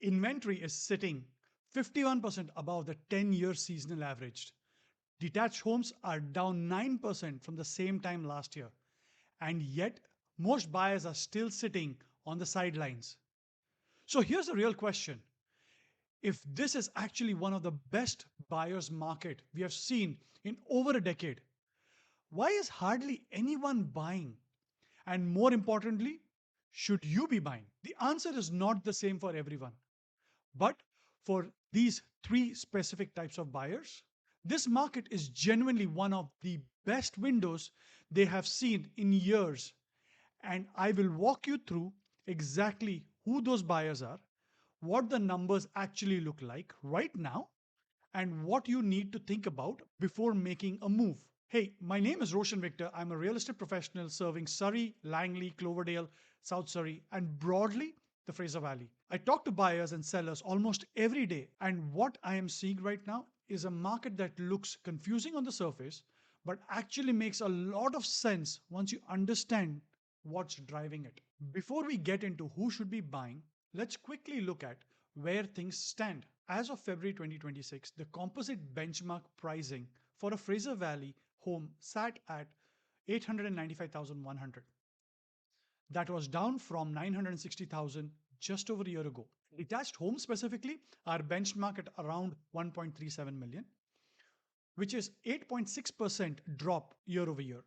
Inventory is sitting 51% above the 10-year seasonal average. Detached homes are down 9% from the same time last year. And yet, most buyers are still sitting on the sidelines. So here's the real question. If this is actually one of the best buyers market we have seen in over a decade, why is hardly anyone buying? And more importantly, should you be buying? The answer is not the same for everyone. But for these three specific types of buyers, this market is genuinely one of the best windows they have seen in years. And I will walk you through exactly who those buyers are, what the numbers actually look like right now, and what you need to think about before making a move. Hey, my name is Roshan Victor. I'm a real estate professional serving Surrey, Langley, Cloverdale, South Surrey, and broadly the Fraser Valley. I talk to buyers and sellers almost every day, and what I am seeing right now is a market that looks confusing on the surface, but actually makes a lot of sense once you understand what's driving it. Before we get into who should be buying, let's quickly look at where things stand. As of February 2026, the composite benchmark pricing for a Fraser Valley home sat at 895,100. That was down from 960,000 just over a year ago. Detached homes specifically are benchmarked at around 1.37 million, which is 8.6% drop year over year.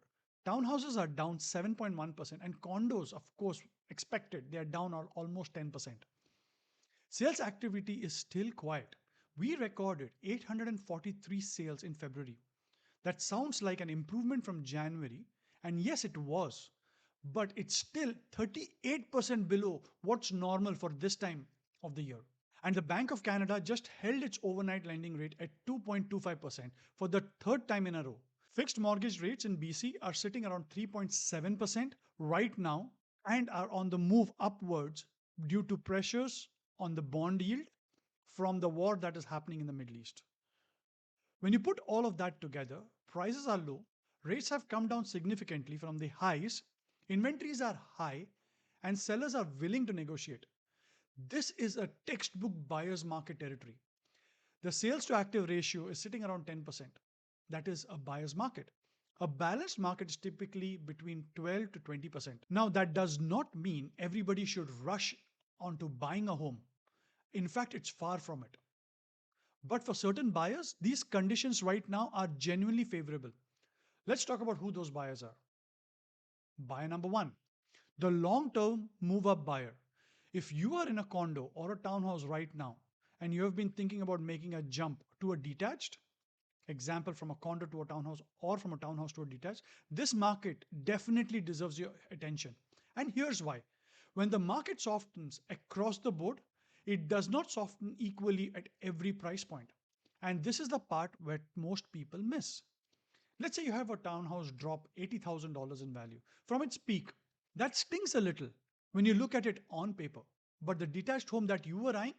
Townhouses are down 7.1%, and condos, of course, expected, they are down almost 10%. Sales activity is still quiet. We recorded 843 sales in February. That sounds like an improvement from January, and yes, it was, but it's still 38% below what's normal for this time of the year. And the Bank of Canada just held its overnight lending rate at 2.25% for the third time in a row. Fixed mortgage rates in BC are sitting around 3.7% right now and are on the move upwards due to pressures on the bond yield from the war that is happening in the Middle East. When you put all of that together, prices are low, rates have come down significantly from the highs, inventories are high, and sellers are willing to negotiate. This is a textbook buyer's market territory. The sales to active ratio is sitting around 10%. That is a buyer's market. A balanced market is typically between 12 to 20%. Now, that does not mean everybody should rush onto buying a home. In fact, it's far from it. But for certain buyers, these conditions right now are genuinely favorable. Let's talk about who those buyers are. Buyer number one, the long term move up buyer. If you are in a condo or a townhouse right now and you have been thinking about making a jump to a detached, example from a condo to a townhouse or from a townhouse to a detached, this market definitely deserves your attention. And here's why. When the market softens across the board, it does not soften equally at every price point. And this is the part where most people miss. Let's say you have a townhouse drop $80,000 in value from its peak. That stings a little when you look at it on paper. But the detached home that you were eyeing,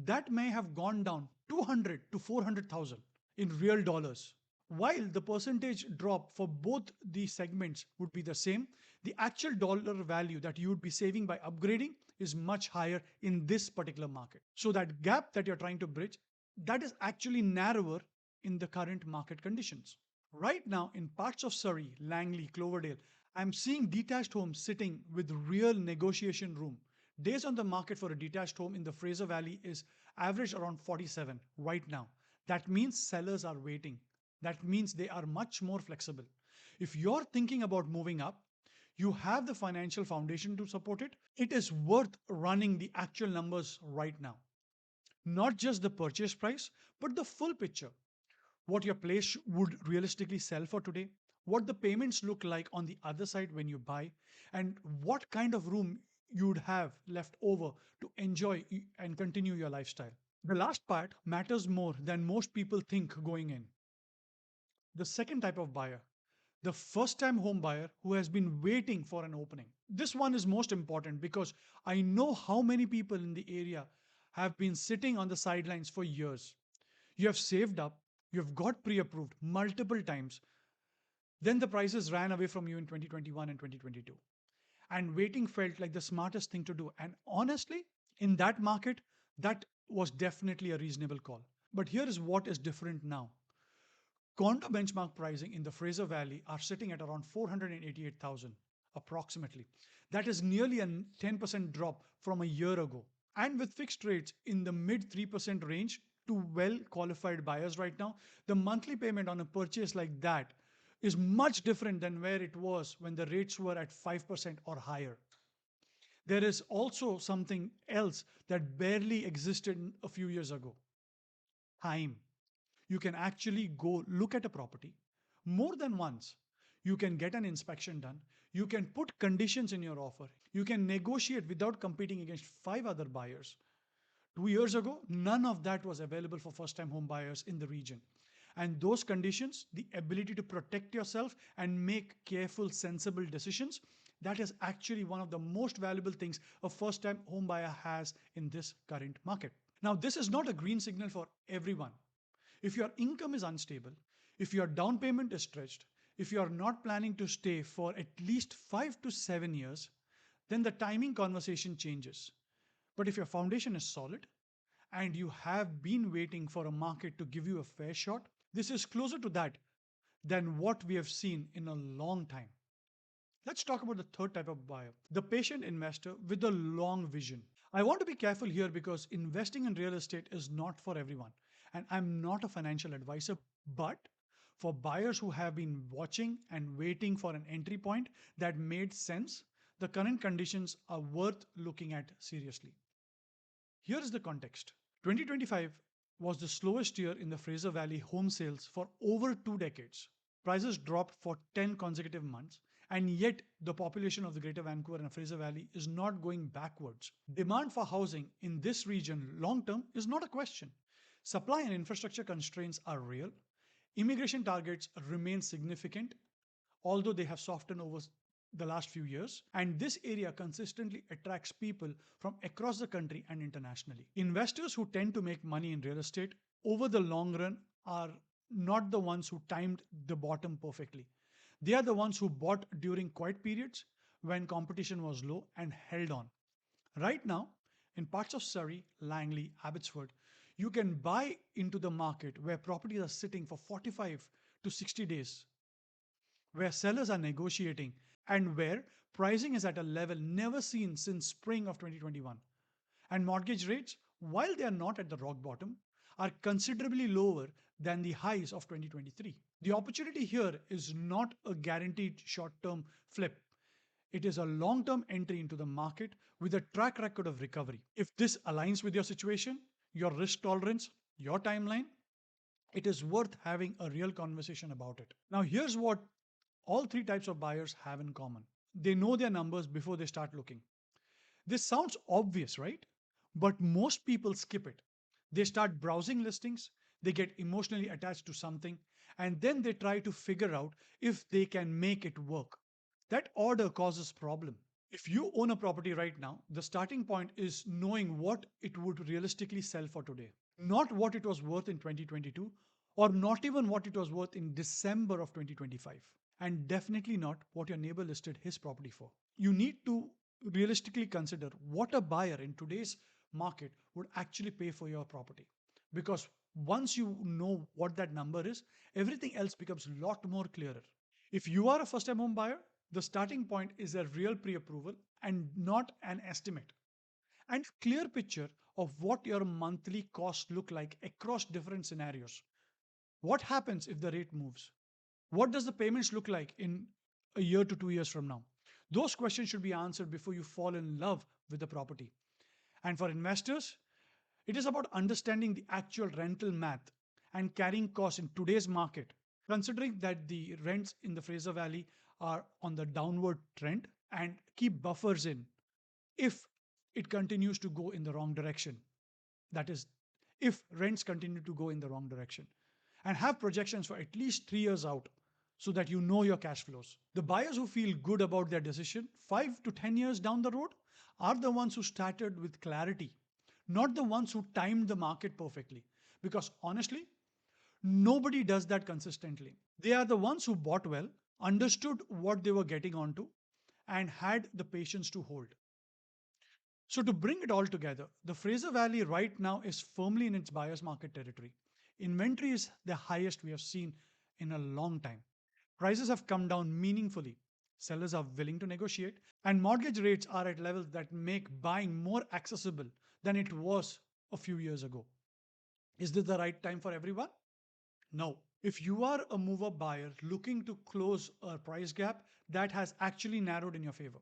that may have gone down 200 to 400,000 in real dollars. While the percentage drop for both these segments would be the same, the actual dollar value that you would be saving by upgrading is much higher in this particular market. So that gap that you're trying to bridge, that is actually narrower in the current market conditions. Right now, in parts of Surrey, Langley, Cloverdale, I'm seeing detached homes sitting with real negotiation room. Days on the market for a detached home in the Fraser Valley is average around 47 right now. That means sellers are waiting. That means they are much more flexible. If you're thinking about moving up, you have the financial foundation to support it. It is worth running the actual numbers right now. Not just the purchase price, but the full picture. What your place would realistically sell for today, what the payments look like on the other side when you buy, and what kind of room you would have left over to enjoy and continue your lifestyle. The last part matters more than most people think going in. The second type of buyer, the first time home buyer who has been waiting for an opening. This one is most important because I know how many people in the area have been sitting on the sidelines for years. You have saved up, you have got pre approved multiple times, then the prices ran away from you in 2021 and 2022. And waiting felt like the smartest thing to do. And honestly, in that market, That was definitely a reasonable call. But here is what is different now. Condo benchmark pricing in the Fraser Valley are sitting at around 488,000 approximately. That is nearly a 10% drop from a year ago. And with fixed rates in the mid 3% range to well qualified buyers right now, the monthly payment on a purchase like that is much different than where it was when the rates were at 5% or higher. There is also something else that barely existed a few years ago: time. You can actually go look at a property more than once. You can get an inspection done. You can put conditions in your offer. You can negotiate without competing against five other buyers. 2 years ago, none of that was available for first time home buyers in the region. And those conditions, the ability to protect yourself and make careful, sensible decisions, that is actually one of the most valuable things a first time home buyer has in this current market. Now, this is not a green signal for everyone. If your income is unstable, if your down payment is stretched, if you are not planning to stay for at least 5 to 7 years, then the timing conversation changes. But if your foundation is solid and you have been waiting for a market to give you a fair shot, this is closer to that than what we have seen in a long time. Let's talk about the third type of buyer, the patient investor with a long vision. I want to be careful here because investing in real estate is not for everyone. And I'm not a financial advisor, but for buyers who have been watching and waiting for an entry point that made sense, the current conditions are worth looking at seriously. Here is the context. 2025 was the slowest year in the Fraser Valley home sales for over 2 decades. Prices dropped for 10 consecutive months, and yet the population of the Greater Vancouver and Fraser Valley is not going backwards. Demand for housing in this region long term is not a question. Supply and infrastructure constraints are real. Immigration targets remain significant, although they have softened over the last few years. And this area consistently attracts people from across the country and internationally. Investors who tend to make money in real estate over the long run are not the ones who timed the bottom perfectly. They are the ones who bought during quiet periods when competition was low and held on. Right now, in parts of Surrey, Langley, Abbotsford, you can buy into the market where properties are sitting for 45 to 60 days, where sellers are negotiating, and where pricing is at a level never seen since spring of 2021. And mortgage rates, while they are not at the rock bottom, are considerably lower than the highs of 2023. The opportunity here is not a guaranteed short term flip. It is a long term entry into the market with a track record of recovery. If this aligns with your situation, your risk tolerance, your timeline, it is worth having a real conversation about it. Now, here's what all three types of buyers have in common: they know their numbers before they start looking. This sounds obvious, right? But most people skip it. They start browsing listings, they get emotionally attached to something, and then they try to figure out if they can make it work. That order causes problem. If you own a property right now, the starting point is knowing what it would realistically sell for today, not what it was worth in 2022, or not even what it was worth in December of 2025, and definitely not what your neighbor listed his property for. You need to realistically consider what a buyer in today's market would actually pay for your property. Because once you know what that number is, everything else becomes a lot more clearer. If you are a first time home buyer, the starting point is a real pre approval and not an estimate, and clear picture of what your monthly costs look like across different scenarios. What happens if the rate moves? What does the payments look like in a year to 2 years from now? Those questions should be answered before you fall in love with the property. And for investors, it is about understanding the actual rental math and carrying costs in today's market, considering that the rents in the Fraser Valley are on the downward trend, and keep buffers in if it continues to go in the wrong direction. That is, if rents continue to go in the wrong direction, and have projections for at least 3 years out so that you know your cash flows. The buyers who feel good about their decision 5 to 10 years down the road are the ones who started with clarity, not the ones who timed the market perfectly. Because honestly, nobody does that consistently. They are the ones who bought well, understood what they were getting onto, and had the patience to hold. So, to bring it all together, the Fraser Valley right now is firmly in its buyer's market territory. Inventory is the highest we have seen in a long time. Prices have come down meaningfully. Sellers are willing to negotiate, and mortgage rates are at levels that make buying more accessible than it was a few years ago. Is this the right time for everyone? No. If you are a move up buyer looking to close a price gap, that has actually narrowed in your favor.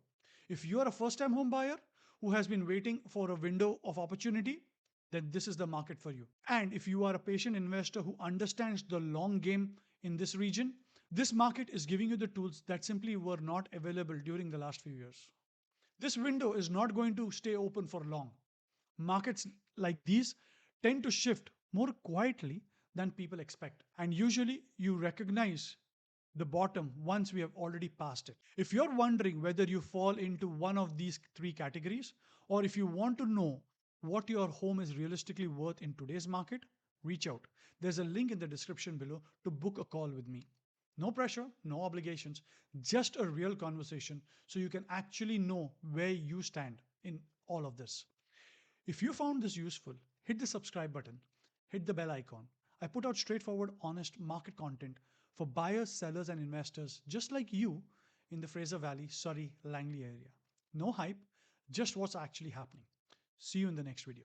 If you are a first time home buyer who has been waiting for a window of opportunity, then this is the market for you. And if you are a patient investor who understands the long game in this region, this market is giving you the tools that simply were not available during the last few years. This window is not going to stay open for long. Markets like these tend to shift more quietly than people expect. And usually you recognize the bottom once we have already passed it. If you're wondering whether you fall into one of these three categories, or if you want to know what your home is realistically worth in today's market, reach out. There's a link in the description below to book a call with me. No pressure, no obligations, just a real conversation so you can actually know where you stand in all of this. If you found this useful, hit the subscribe button, hit the bell icon. I put out straightforward, honest market content for buyers, sellers, and investors just like you in the Fraser Valley, Surrey, Langley area. No hype, just what's actually happening. See you in the next video.